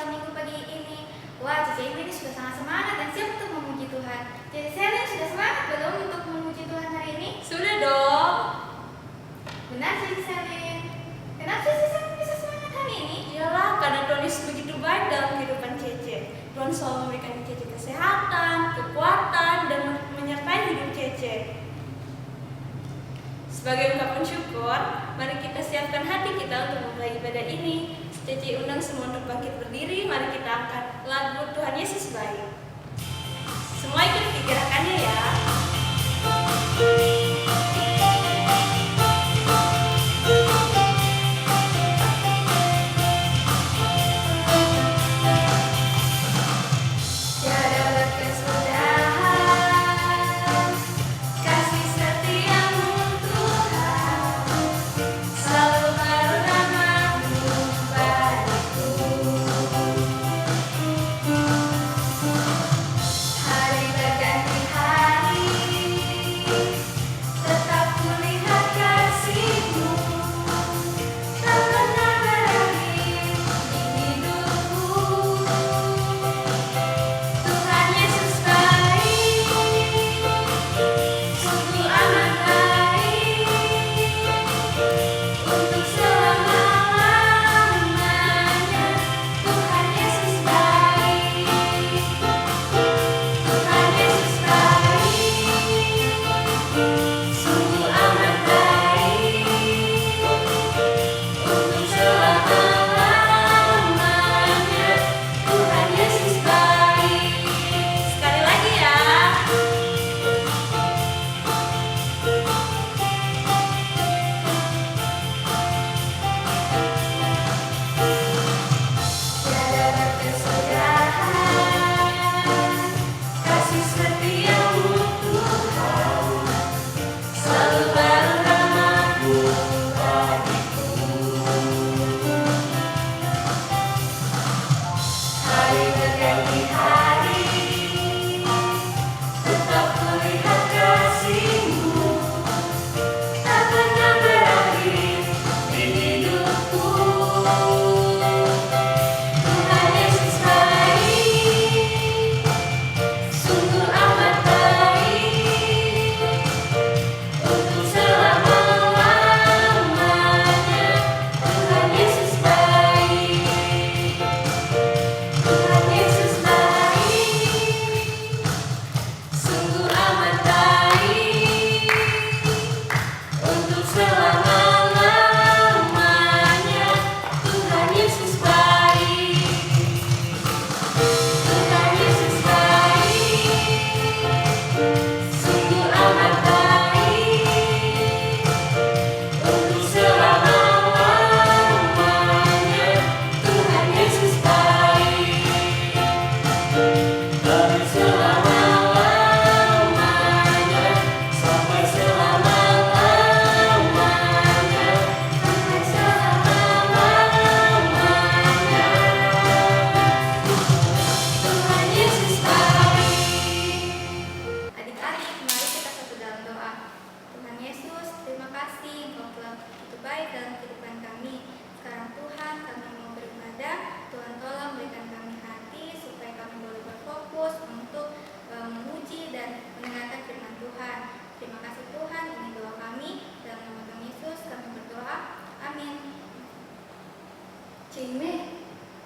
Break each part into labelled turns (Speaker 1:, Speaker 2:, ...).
Speaker 1: puasa minggu pagi ini? Wah, Cici ini sudah sangat semangat dan siap untuk memuji Tuhan. Cici Selin sudah semangat belum untuk memuji Tuhan hari ini?
Speaker 2: Sudah dong.
Speaker 1: Benar Cici Selin. Kenapa Cici Selin bisa semangat hari ini?
Speaker 2: Iyalah, karena Tuhan Yesus begitu baik dalam kehidupan Cece. Tuhan selalu memberikan Cece kesehatan, kekuatan, dan menyertai hidup Cece. Sebagai ungkapan syukur, mari kita siapkan hati kita untuk memulai ibadah ini. Cece undang semua untuk bangkit berdiri. Mari kita angkat lagu Tuhan Yesus baik. Semua ikut gerakannya ya.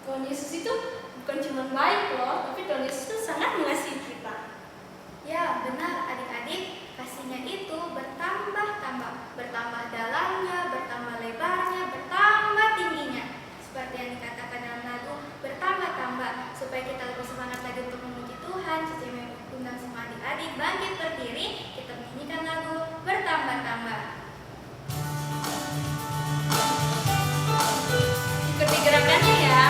Speaker 2: Tuhan Yesus itu bukan cuma baik loh, tapi Tuhan Yesus itu sangat mengasihi kita.
Speaker 1: Ya, benar adik-adik, kasihnya itu bertambah-tambah, bertambah dalamnya, bertambah lebarnya, bertambah tingginya. Seperti yang dikatakan dalam lagu, bertambah-tambah, supaya kita lebih semangat lagi untuk memuji Tuhan. Cici mengundang semua adik-adik bangkit berdiri, kita menyanyikan lagu bertambah-tambah.
Speaker 2: Ikuti gerakannya ya.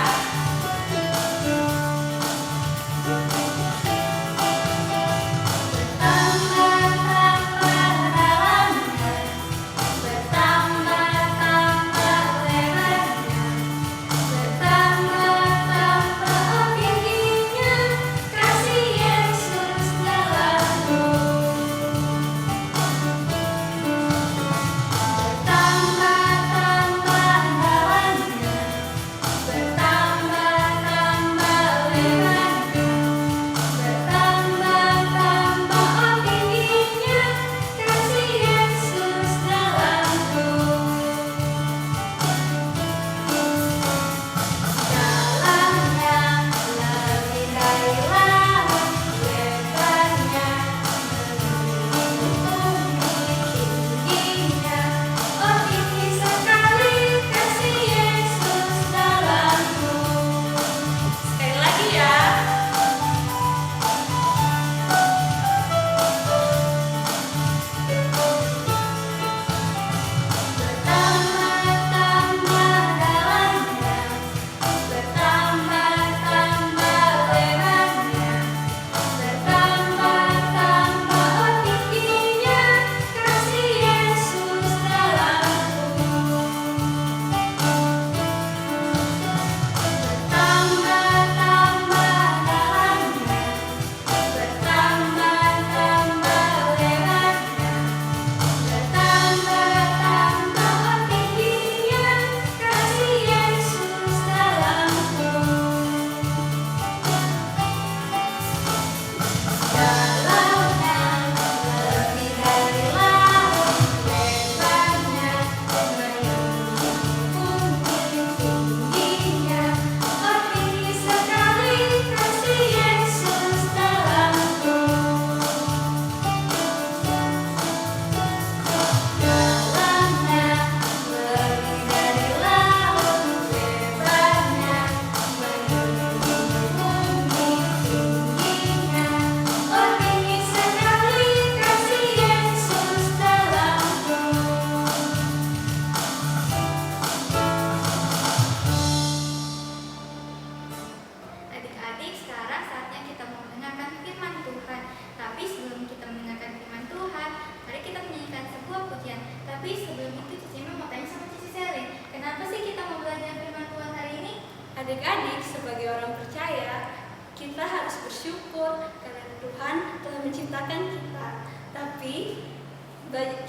Speaker 1: Tapi sebelum itu Cici mau tanya sama Cici Selin, kenapa sih kita mau belajar firman Tuhan hari ini?
Speaker 2: Adik-adik, sebagai orang percaya, kita harus bersyukur karena Tuhan telah menciptakan kita. Tapi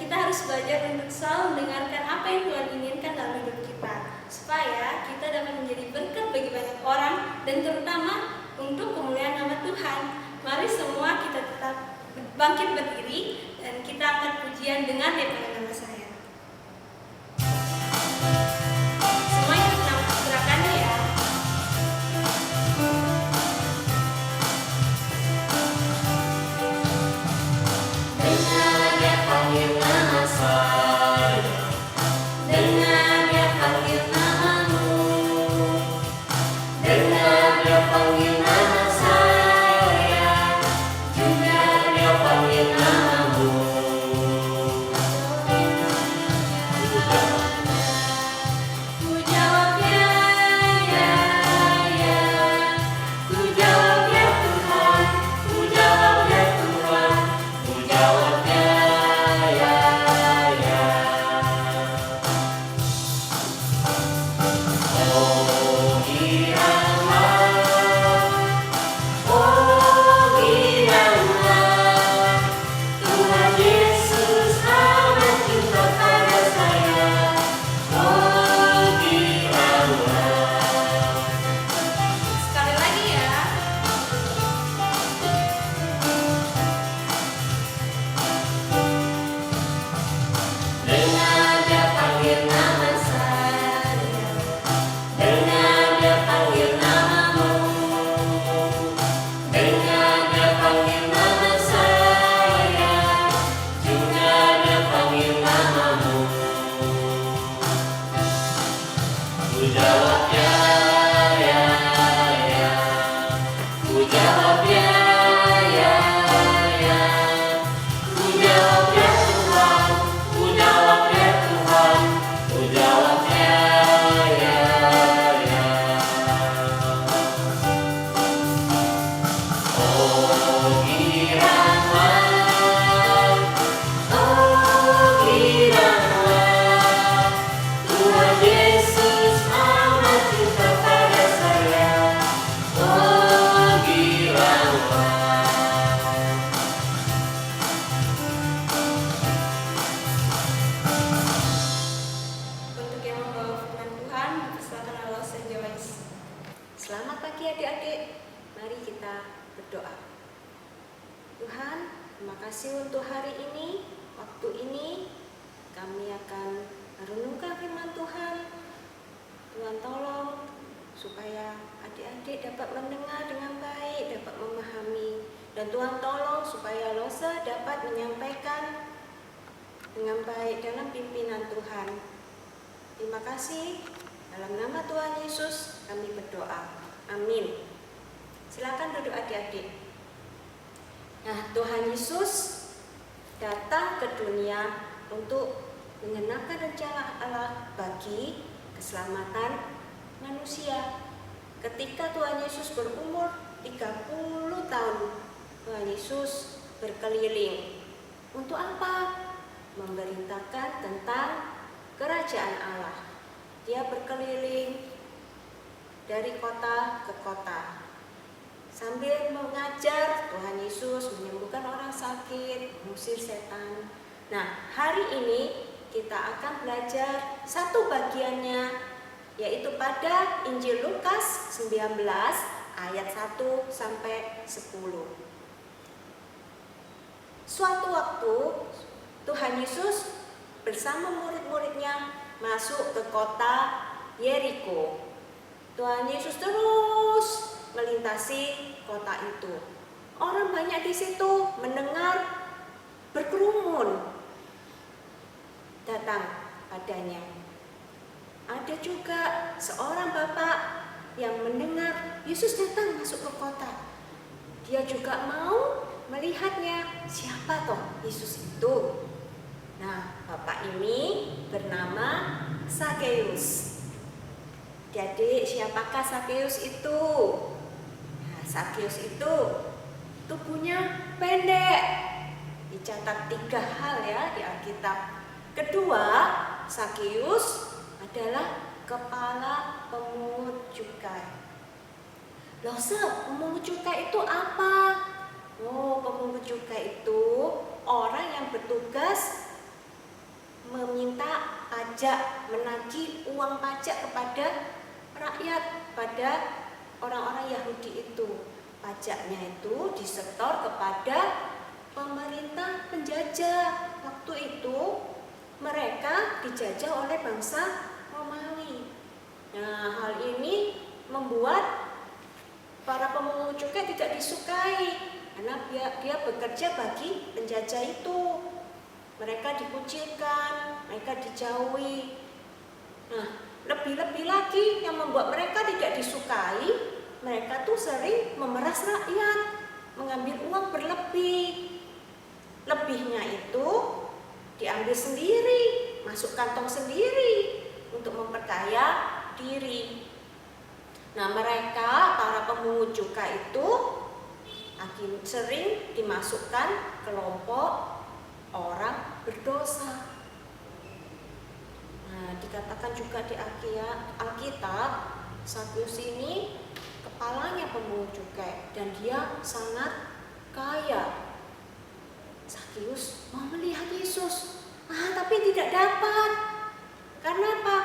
Speaker 2: kita harus belajar untuk selalu mendengarkan apa yang Tuhan inginkan dalam hidup kita, supaya kita dapat menjadi berkat bagi banyak orang dan terutama untuk kemuliaan nama Tuhan. Mari semua kita tetap bangkit berdiri dan kita angkat pujian dengan daripada nama saya. Semua ikut gerakannya ya.
Speaker 3: Dengar dia panggil nama saya, dengar dia panggil namamu, dengar dia panggil nama saya, juga dia panggil namamu. Ku jawab ya, ya, ya. Ku jawab ya Tuhan, ku jawab ya Tuhan, ku jawab ya, ya, ya. Oh giranglah, Tuhan Yesus amat cinta pada saya. Oh giranglah.
Speaker 2: Sekali lagi ya.
Speaker 3: Dengar dia panggil nama saya, dengar dia panggil namamu, dengar dia panggil nama saya, juga dia panggil namamu. Ku jawab ya, ya, ya. Ku jawab ya, ya, ya. Ku jawab ya Tuhan, ku jawab ya Tuhan, ku jawab ya, ya, ya. Oh giranglah, Tuhan Yesus amat cinta pada saya. Oh giranglah.
Speaker 2: Untuk yang membawa firman Tuhan, silakan Allah sejawat.
Speaker 4: Selamat pagi adik-adik, mari kita berdoa. Tuhan, terima kasih untuk hari ini, waktu ini kami akan merenungkan firman Tuhan. Tuhan tolong supaya adik-adik dapat mendengar dengan baik, dapat memahami. Dan Tuhan tolong supaya Losa dapat menyampaikan dengan baik dalam pimpinan Tuhan. Terima kasih. Dalam nama Tuhan Yesus kami berdoa. Amin. Silakan duduk adik-adik. Nah, Tuhan Yesus datang ke dunia untuk mengenapkan rencana Allah bagi keselamatan manusia. Ketika Tuhan Yesus berumur 30 tahun, Tuhan Yesus berkeliling. Untuk apa? Memberitakan tentang kerajaan Allah. Dia berkeliling dari kota ke kota. Sambil mengajar, Tuhan Yesus menyembuhkan orang sakit, mengusir setan. Nah, hari ini kita akan belajar satu bagiannya, yaitu pada Injil Lukas 19 ayat 1 sampai 10. Suatu waktu Tuhan Yesus bersama murid-muridnya masuk ke kota Yeriko. Tuhan Yesus terus melintasi kota itu. Orang banyak di situ mendengar, berkerumun datang padanya. Ada juga seorang bapak yang mendengar Yesus datang masuk ke kota. Dia juga mau melihatnya, siapa toh Yesus itu. Nah, bapak ini bernama Sakeus. Jadi siapakah Sakeus itu? Nah, Sakeus itu tubuhnya pendek. Dicatat 3 hal ya di Alkitab. Kedua, Sakeus adalah kepala pemungut cukai. Loh, pemungut cukai itu apa? Oh, pemungut cukai itu orang yang bertugas meminta pajak, menagih uang pajak kepada rakyat, pada orang-orang Yahudi itu. Pajaknya itu disetor kepada pemerintah penjajah. Waktu itu mereka dijajah oleh bangsa Romawi. Nah, hal ini membuat para pemungut cukai tidak disukai karena dia bekerja bagi penjajah itu. Mereka dikucilkan, mereka dijauhi. Nah, lebih-lebih lagi yang membuat mereka tidak disukai, mereka tuh sering memeras rakyat, mengambil uang berlebih. Lebihnya itu diambil sendiri, masuk kantong sendiri untuk memperkaya diri. Nah, mereka para pemungut cukai itu sering dimasukkan kelompok orang berdosa. Nah, dikatakan juga di Alkitab, Sakeus ini kepalanya pemungut cukai dan dia sangat kaya. Sakeus mau melihat Yesus, tapi tidak dapat. Karena apa?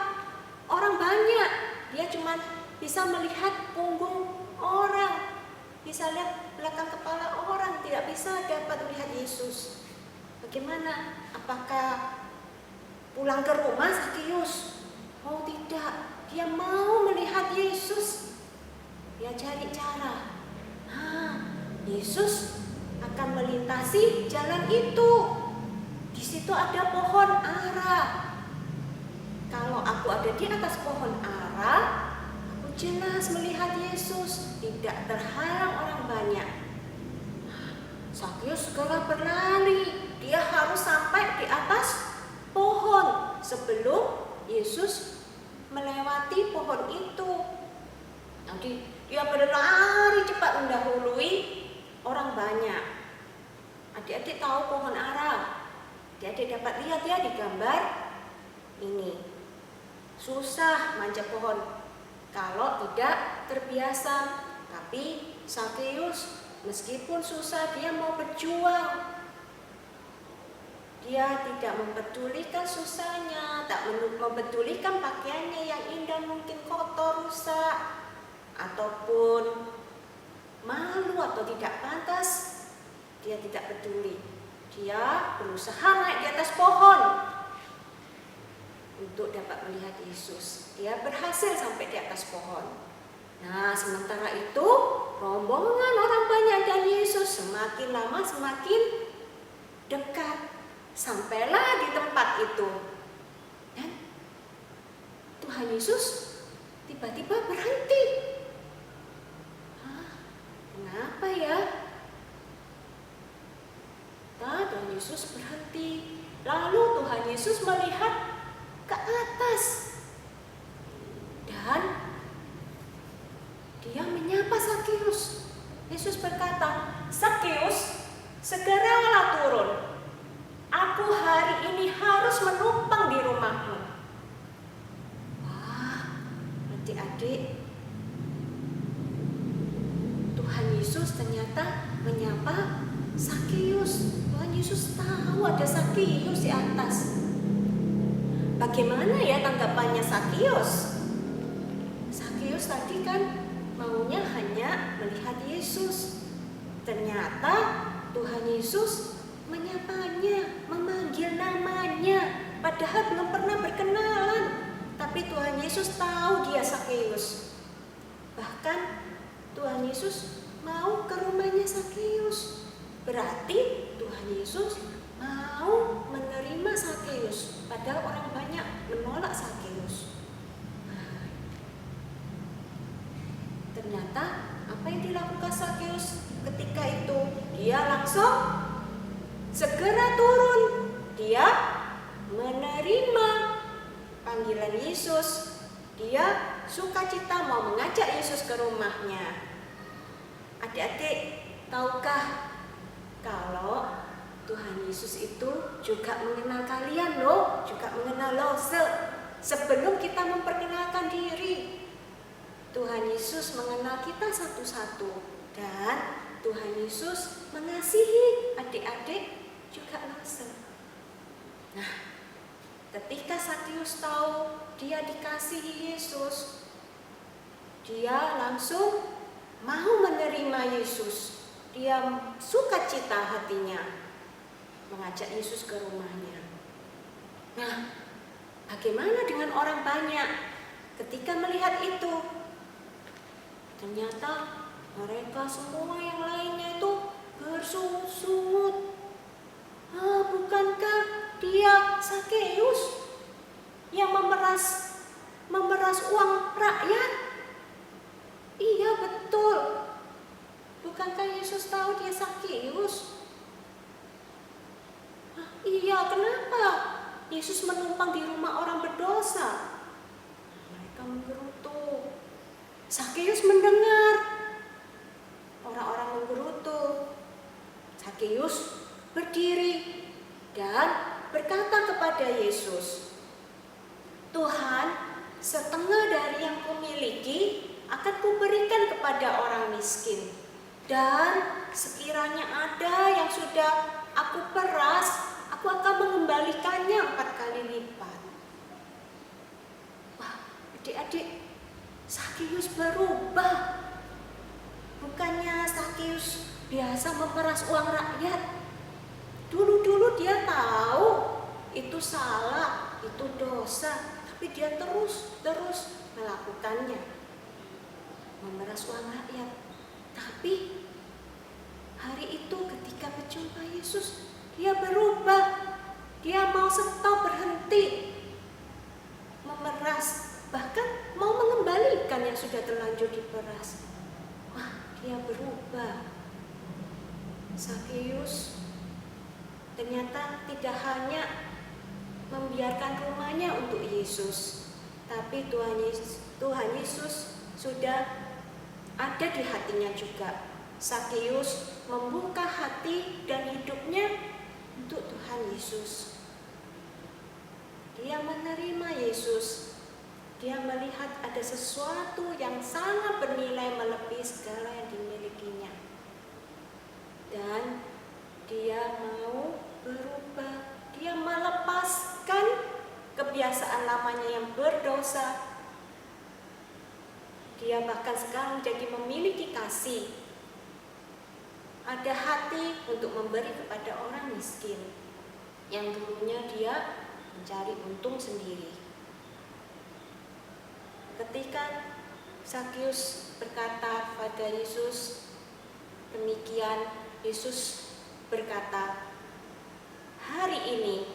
Speaker 4: Orang banyak, dia cuma bisa melihat punggung orang, bisa lihat belakang kepala orang, tidak bisa dapat melihat Yesus. Bagaimana? Apakah pulang ke rumah Sakeus? Oh tidak, dia mau melihat Yesus. Dia cari cara. Yesus akan melintasi jalan itu. Di situ ada pohon ara. Kalau aku ada di atas pohon ara, aku jelas melihat Yesus, tidak terhalang orang banyak. Sakeus segera berlari. Dia harus sampai di atas pohon sebelum Yesus melewati pohon itu. Nanti dia berlari cepat mendahului orang banyak. Adik-adik tahu pohon ara? Adik-adik dapat lihat ya di gambar ini. Susah manjat pohon kalau tidak terbiasa. Tapi Sakeus meskipun susah, dia mau berjuang. Dia tidak mempedulikan susahnya, tak mempedulikan pakaiannya yang indah mungkin kotor, rusak, ataupun malu atau tidak pantas. Dia tidak peduli. Dia berusaha naik di atas pohon untuk dapat melihat Yesus. Dia berhasil sampai di atas pohon. Nah, sementara itu rombongan orang banyak dan Yesus semakin lama semakin dekat. Sampailah di tempat itu. Dan Tuhan Yesus tiba-tiba berhenti. Kenapa ya? Tuhan Yesus berhenti. Lalu Tuhan Yesus melihat ke atas. Dan dia menyapa Sakeus. Yesus berkata, "Sakeus, segeralah turun. Aku hari ini harus menumpang di rumahmu." Wah, adik-adik, Tuhan Yesus ternyata menyapa Sakeus. Tuhan Yesus tahu ada Sakeus di atas. Bagaimana ya tanggapannya Sakeus? Sakeus tadi kan maunya hanya melihat Yesus. Ternyata Tuhan Yesus menyapanya, memanggil namanya, padahal belum pernah berkenalan. Tapi Tuhan Yesus tahu dia Sakeus. Bahkan Tuhan Yesus mau ke rumahnya Sakeus. Berarti Tuhan Yesus mau menerima Sakeus, padahal orang banyak menolak Sakeus. Ternyata apa yang dilakukan Sakeus ketika itu? Dia langsung segera turun. Dia menerima panggilan Yesus. Dia sukacita mau mengajak Yesus ke rumahnya. Adik-adik, tahukah kalau Tuhan Yesus itu juga mengenal kalian loh, juga mengenal lo. Sebelum kita memperkenalkan diri, Tuhan Yesus mengenal kita satu-satu. Dan Tuhan Yesus mengasihi adik-adik juga lo. Nah, ketika Sakius tahu dia dikasihi Yesus, dia langsung mau menerima Yesus. Dia sukacita hatinya mengajak Yesus ke rumahnya. Nah, bagaimana dengan orang banyak ketika melihat itu? Ternyata mereka semua yang lainnya itu bersungut-sungut. Bukankah dia Sakeus yang memeras uang rakyat? Iya, betul. Bukankah Yesus tahu dia Sakeus? Iya, kenapa Yesus menumpang di rumah orang berdosa? Mereka menggerutu. Sakeus mendengar orang-orang menggerutu. Sakeus berdiri dan berkata kepada Yesus, "Tuhan, setengah dari yang kumiliki akan kuberikan kepada orang miskin. Dan sekiranya ada yang sudah aku peras, aku akan mengembalikannya 4 kali lipat." Wah, adik-adik, Sakeus berubah. Bukannya Sakeus biasa memeras uang rakyat. Dulu dia tahu itu salah, itu dosa, tapi dia terus melakukannya, memeras uang rakyat. Tapi hari itu ketika berjumpa Yesus, dia berubah. Dia mau stop, berhenti memeras, bahkan mau mengembalikan yang sudah terlanjur diperas. Wah, dia berubah. Sakeus ternyata tidak hanya membiarkan rumahnya untuk Yesus, tapi Tuhan Yesus sudah ada di hatinya juga. Sakeus membuka hati dan hidupnya untuk Tuhan Yesus. Dia menerima Yesus. Dia melihat ada sesuatu yang sangat bernilai melebihi segala yang dimilikinya. Dan dia mau berubah. Dia melepaskan kebiasaan lamanya yang berdosa. Dia bahkan sekarang jadi memiliki kasih. Ada hati untuk memberi kepada orang miskin yang dulunya dia mencari untung sendiri. Ketika Sakeus berkata pada Yesus demikian, Yesus berkata, "Hari ini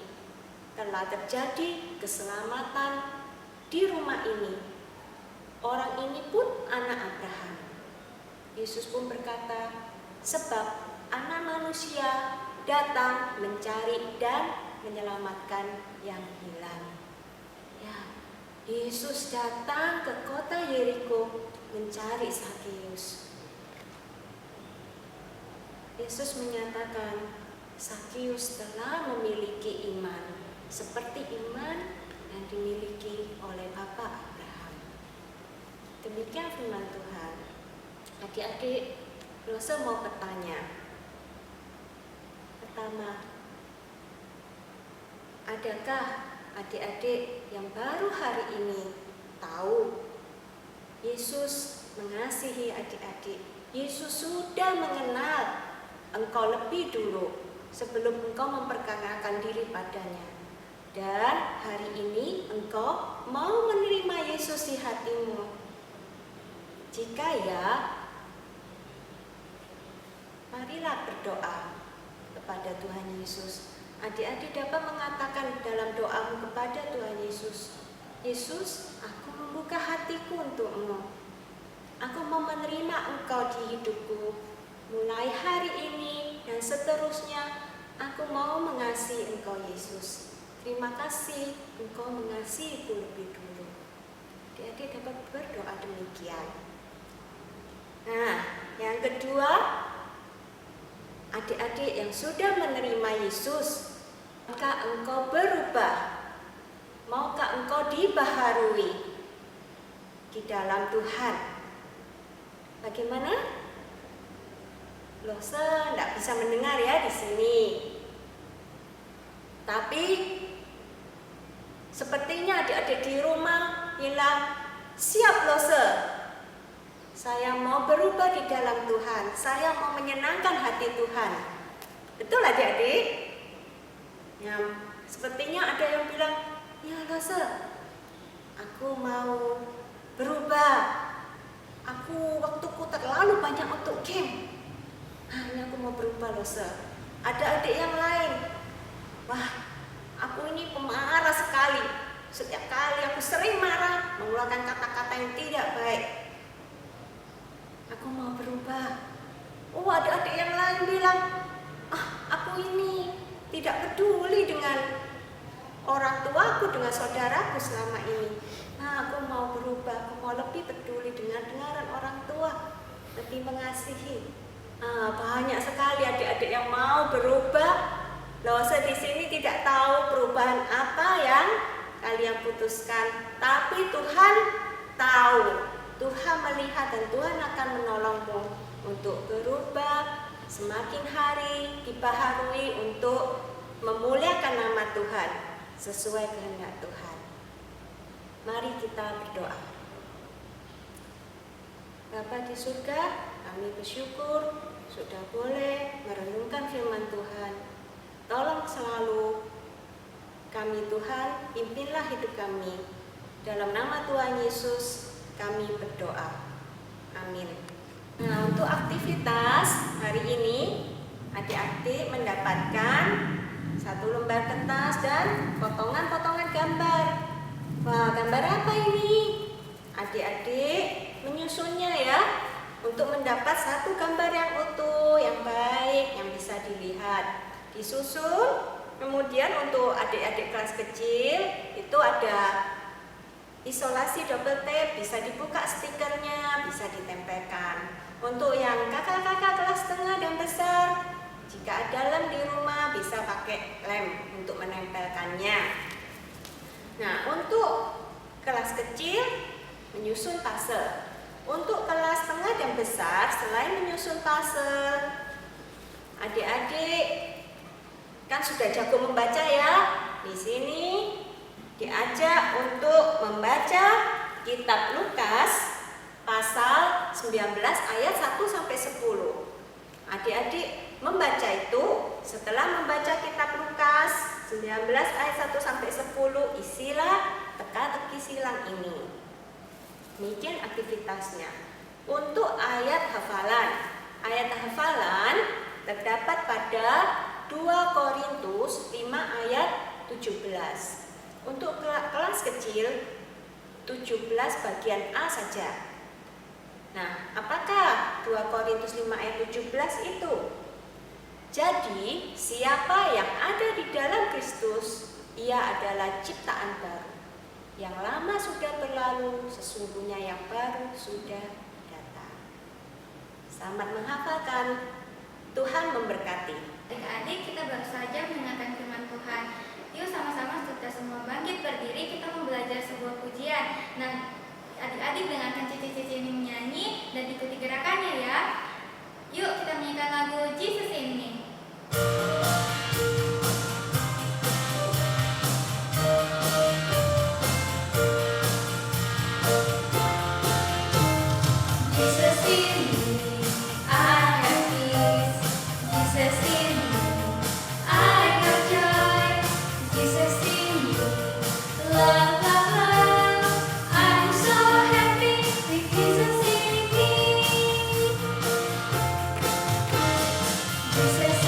Speaker 4: telah terjadi keselamatan di rumah ini. Orang ini pun anak Abraham." Yesus pun berkata, "Sebab Anak Manusia datang mencari dan menyelamatkan yang hilang." Ya, Yesus datang ke kota Yeriko mencari Sakeus. Yesus menyatakan, Sakeus telah memiliki iman seperti iman yang dimiliki oleh Bapa Abraham. Demikian firman Tuhan. Adik-adik, Rosa mau bertanya. Pertama, adakah adik-adik yang baru hari ini tahu Yesus mengasihi adik-adik? Yesus sudah mengenal engkau lebih dulu sebelum engkau memperkenalkan diri padanya. Dan hari ini engkau mau menerima Yesus di hatimu. Jika ya, marilah berdoa kepada Tuhan Yesus. Adik-adik dapat mengatakan dalam doamu kepada Tuhan Yesus, "Yesus, aku membuka hatiku untukmu. Aku mau menerima engkau di hidupku. Mulai hari ini dan seterusnya, aku mau mengasihi engkau Yesus. Terima kasih engkau mengasihiku lebih dulu." Adik-adik dapat berdoa demikian. Nah, yang kedua, adik-adik yang sudah menerima Yesus, maukah engkau berubah? Maukah engkau dibaharui di dalam Tuhan? Bagaimana? Loh, tidak bisa mendengar ya di sini. Tapi sepertinya adik-adik di rumah bilang, siap loh saya mau berubah di dalam Tuhan, saya mau menyenangkan hati Tuhan. Betul adik-adik? Ya, sepertinya ada yang bilang, ya loh aku mau berubah. Aku waktuku terlalu banyak untuk game. Ini aku mau berubah loh Ada adik yang lain, wah aku ini pemarah sekali. Setiap kali aku sering marah, mengeluarkan kata-kata yang tidak baik. Aku mau berubah. Ada adik yang lain bilang, aku ini tidak peduli dengan orang tuaku, dengan saudaraku selama ini. Aku mau berubah, aku mau lebih peduli dengan orang tua, lebih mengasihi. Banyak sekali adik-adik yang mau berubah. Loh, di sini tidak tahu perubahan apa yang kalian putuskan, tapi Tuhan tahu. Tuhan melihat dan Tuhan akan menolongmu untuk berubah, semakin hari dibaharui untuk memuliakan nama Tuhan sesuai kehendak Tuhan. Mari kita berdoa. Bapa di surga, kami bersyukur sudah boleh merenungkan firman Tuhan. Tolong selalu kami Tuhan, pimpinlah hidup kami. Dalam nama Tuhan Yesus kami berdoa. Amin. Nah, untuk aktivitas hari ini adik-adik mendapatkan satu lembar kertas dan potongan-potongan gambar. Wah, gambar apa ini? Adik-adik menyusunnya ya, untuk mendapat satu gambar yang utuh, yang baik, yang bisa dilihat. Disusun. Kemudian untuk adik-adik kelas kecil itu ada isolasi double tape, bisa dibuka stikernya, bisa ditempelkan. Untuk yang kakak-kakak kelas tengah dan besar, jika ada lem di rumah bisa pakai lem untuk menempelkannya. Nah, untuk kelas kecil menyusun puzzle. Untuk kelas tengah dan besar, selain menyusun puzzle, adik-adik kan sudah jago membaca ya. Di sini diajak untuk membaca kitab Lukas pasal 19 ayat 1 sampai 10. Adik-adik membaca itu, setelah membaca kitab Lukas 19 ayat 1 sampai 10, isilah teka-teki silang ini. Demikian aktivitasnya. Untuk ayat hafalan. Ayat hafalan terdapat pada 2 Korintus 5 ayat 17. Untuk kelas kecil 17 bagian A saja. Nah, apakah 2 Korintus 5 ayat 17 itu? Jadi, siapa yang ada di dalam Kristus, ia adalah ciptaan baru. Yang lama sudah berlalu, sesungguhnya yang baru sudah datang. Selamat menghafalkan. Tuhan memberkati.
Speaker 1: Adik-adik, kita baru saja mendengarkan firman Tuhan. Yuk sama-sama kita semua bangkit berdiri, kita mau belajar sebuah pujian. Nah, adik-adik dengarkan cici-cici ini menyanyi dan ikuti gerakannya ya. Yuk kita menyanyikan lagu Jesus in Me. Jesus in me, I have peace. Jesus in me, I have joy. Jesus in me, love, love, love. I'm so happy with Jesus in me. Jesus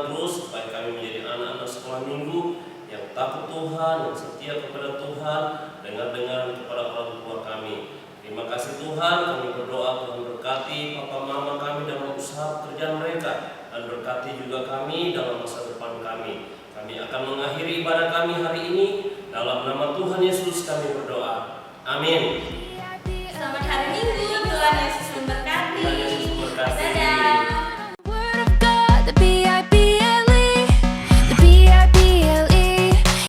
Speaker 5: Tuhan terus supaya kami menjadi anak-anak sekolah minggu yang takut Tuhan, yang setia kepada Tuhan, dengar-dengar kepada orang tua kami. Terima kasih Tuhan, kami berdoa Tuhan berkati papa mama kami dalam usaha pekerjaan mereka, dan berkati juga kami dalam masa depan kami. Kami akan mengakhiri ibadah kami hari ini. Dalam nama Tuhan Yesus kami berdoa. Amin.